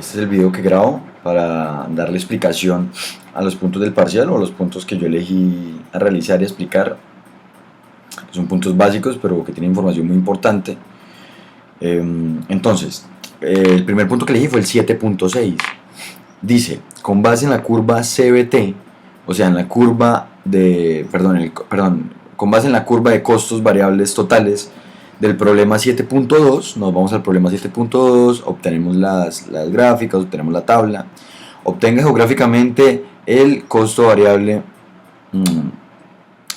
Este es el video que grabo para darle explicación a los puntos del parcial o a los puntos que yo elegí a realizar y explicar. Son puntos básicos pero que tienen información muy importante. Entonces, el primer punto que elegí fue el 7.6. Dice, con base en la curva CBT, o sea, en la curva de, con base en la curva de costos variables totales del problema 7.2, nos vamos al problema 7.2, obtenemos las gráficas, obtenemos la tabla, obtenga geográficamente el costo variable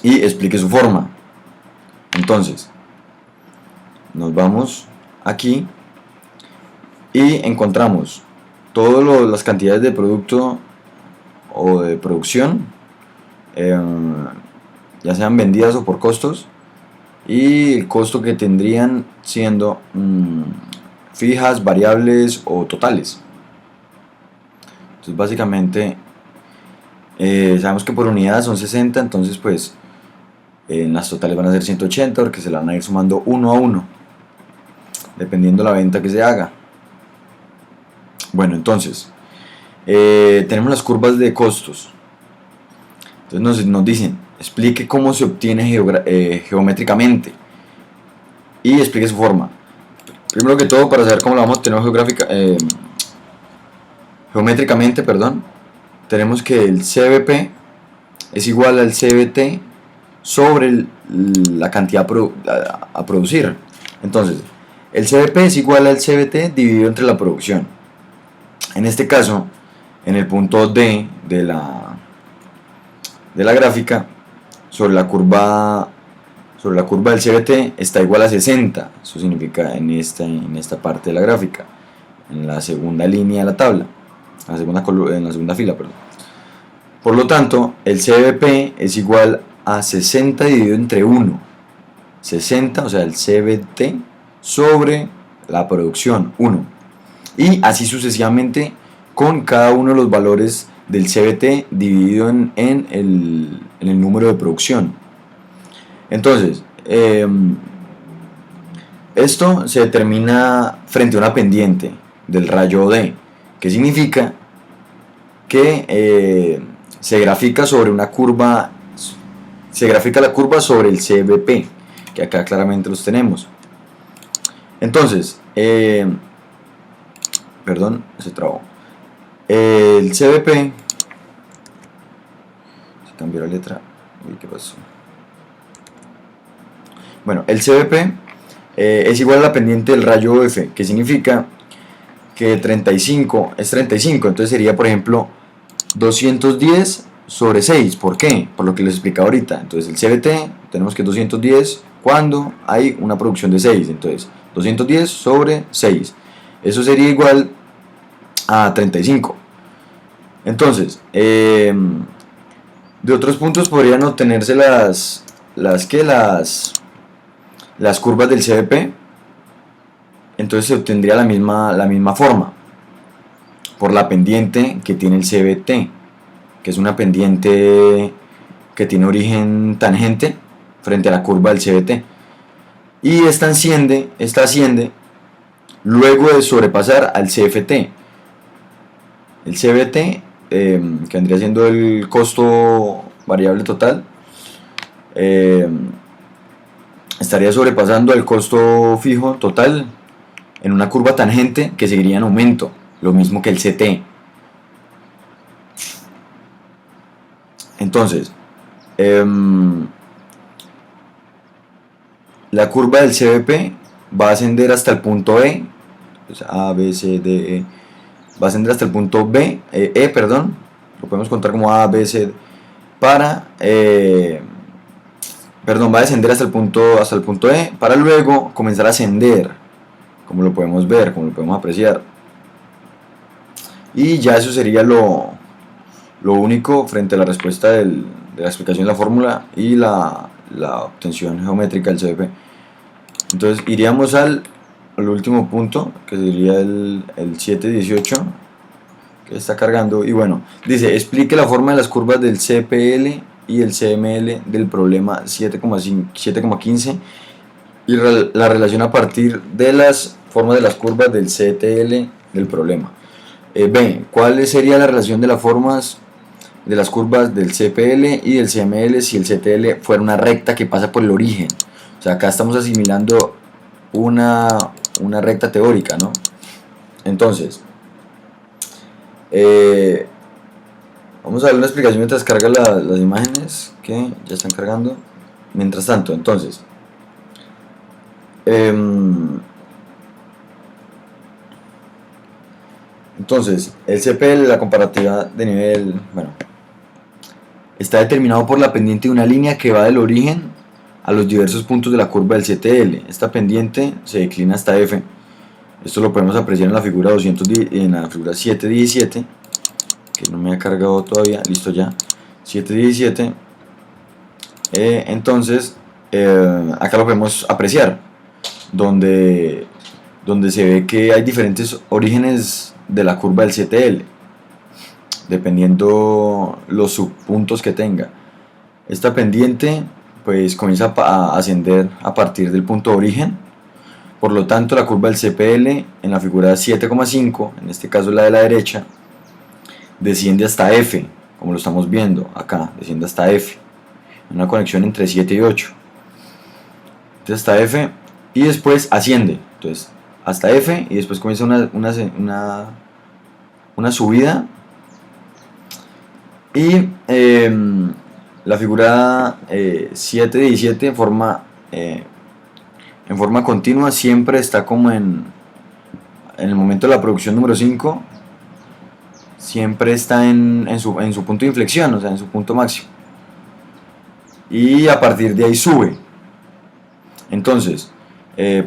y explique su forma. Entonces, nos vamos aquí y encontramos todas las cantidades de producto o de producción, ya sean vendidas o por costos, y el costo que tendrían siendo fijas, variables o totales. Entonces básicamente sabemos que por unidad son 60, entonces pues en las totales van a ser 180 porque se la van a ir sumando uno a uno dependiendo de la venta que se haga. Bueno, entonces tenemos las curvas de costos. Entonces nos dicen, explique cómo se obtiene geométricamente y explique su forma. Primero que todo, para saber cómo lo vamos a obtener geométricamente, tenemos que el CBP es igual al CBT sobre la cantidad a producir. Entonces, el CBP es igual al CBT dividido entre la producción. En este caso, en el punto D de la gráfica, sobre la curva del CBT está igual a 60. Eso significa en esta parte de la gráfica, en la segunda línea de la tabla, en la segunda fila, perdón. Por lo tanto, el CBP es igual a 60 dividido entre 1. 60, o sea, el CBT sobre la producción, 1. Y así sucesivamente con cada uno de los valores del CBT dividido en el número de producción. Entonces, esto se determina frente a una pendiente del rayo D, que significa que se grafica sobre una curva, se grafica la curva sobre el CBP, que acá claramente los tenemos. Entonces, se trabó. El CBP, se cambió la letra. Uy, ¿qué pasó? Bueno, el CBP es igual a la pendiente del rayo F, que significa que 35 es 35, entonces sería, por ejemplo, 210 sobre 6. ¿Por qué? Por lo que les explicaba ahorita. Entonces el CBT tenemos que 210 cuando hay una producción de 6, entonces 210 sobre 6, eso sería igual a 35. Entonces, de otros puntos podrían obtenerse las curvas del CBP. Entonces se obtendría la misma forma por la pendiente que tiene el CBT, que es una pendiente que tiene origen tangente frente a la curva del CBT, y esta asciende luego de sobrepasar al CFT. El CBT, que vendría siendo el costo variable total, estaría sobrepasando el costo fijo total en una curva tangente que seguiría en aumento, lo mismo que el CT. Entonces, la curva del CBP va a ascender hasta el punto E, pues A, B, C, D, E, va a ascender hasta el punto B, lo podemos contar como A, B, C, va a descender hasta el punto E, para luego comenzar a ascender, como lo podemos ver, como lo podemos apreciar. Y ya eso sería lo único frente a la respuesta de la explicación de la fórmula y la obtención geométrica del CBP. Entonces iríamos al último punto, que sería el 7.18, que está cargando. Y bueno, dice, explique la forma de las curvas del CPL y el CML del problema 7,15 y la relación a partir de las formas de las curvas del CTL del problema. B. ¿Cuál sería la relación de las formas de las curvas del CPL y del CML si el CTL fuera una recta que pasa por el origen? O sea, acá estamos asimilando una recta teórica, ¿no? Entonces, vamos a ver una explicación mientras carga las imágenes que ya están cargando. Mientras tanto, entonces, el CPL, la comparativa de nivel, bueno, está determinado por la pendiente de una línea que va del origen a los diversos puntos de la curva del CTL. Esta pendiente se declina hasta F. Esto lo podemos apreciar en la figura 210, en la figura 717, que no me ha cargado todavía. Listo, ya 717. Entonces acá lo podemos apreciar, donde se ve que hay diferentes orígenes de la curva del CTL, dependiendo los subpuntos que tenga. Esta pendiente pues comienza a ascender a partir del punto de origen. Por lo tanto, la curva del CPL en la figura 7,5, en este caso la de la derecha, desciende hasta F, como lo estamos viendo acá, desciende hasta F, una conexión entre 7 y 8. Entonces hasta F y después asciende, entonces hasta F y después comienza una subida. Y la figura 717 en forma continua siempre está como en el momento de la producción número 5, siempre está en su punto de inflexión, o sea, en su punto máximo. Y a partir de ahí sube. Entonces,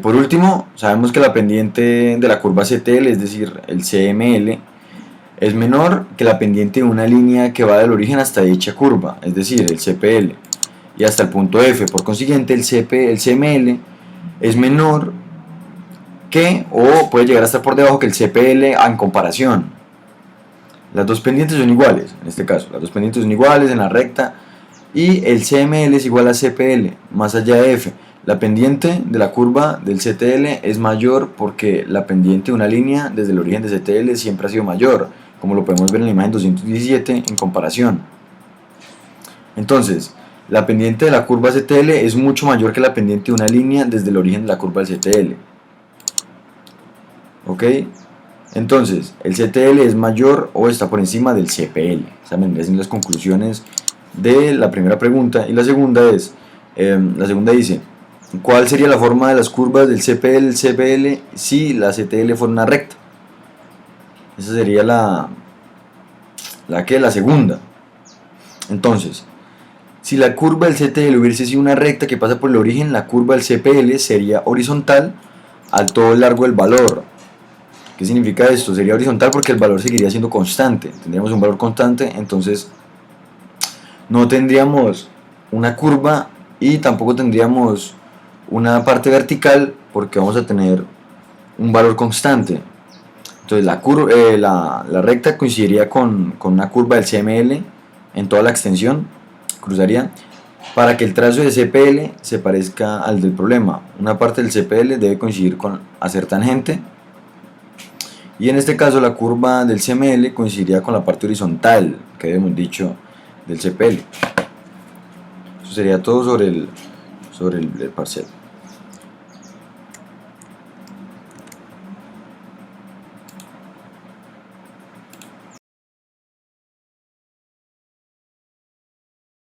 por último, sabemos que la pendiente de la curva CTL, es decir, el CML, es menor que la pendiente de una línea que va del origen hasta dicha curva, es decir, el CPL, y hasta el punto F. Por consiguiente, el CML es menor que, o puede llegar a estar por debajo que el CPL en comparación. Las dos pendientes son iguales, en este caso, las dos pendientes son iguales en la recta, y el CML es igual a CPL, más allá de F. La pendiente de la curva del CTL es mayor porque la pendiente de una línea desde el origen de CTL siempre ha sido mayor, como lo podemos ver en la imagen 217 en comparación. Entonces, la pendiente de la curva CTL es mucho mayor que la pendiente de una línea desde el origen de la curva del CTL. ¿Ok? Entonces, el CTL es mayor o está por encima del CPL. Esas vendrían siendo las conclusiones de la primera pregunta. Y la segunda es, dice, ¿cuál sería la forma de las curvas del CPL y el CPL si la CTL fuera una recta? Esa sería la segunda. Entonces, si la curva del CTL hubiese sido una recta que pasa por el origen, la curva del CPL sería horizontal a todo el largo del valor. ¿Qué significa esto? Sería horizontal porque el valor seguiría siendo constante. Tendríamos un valor constante, entonces no tendríamos una curva y tampoco tendríamos una parte vertical porque vamos a tener un valor constante. Entonces la recta coincidiría con una curva del CML en toda la extensión, cruzaría, para que el trazo de CPL se parezca al del problema. Una parte del CPL debe coincidir con hacer tangente, y en este caso la curva del CML coincidiría con la parte horizontal que habíamos dicho del CPL. Eso sería todo sobre el parcial.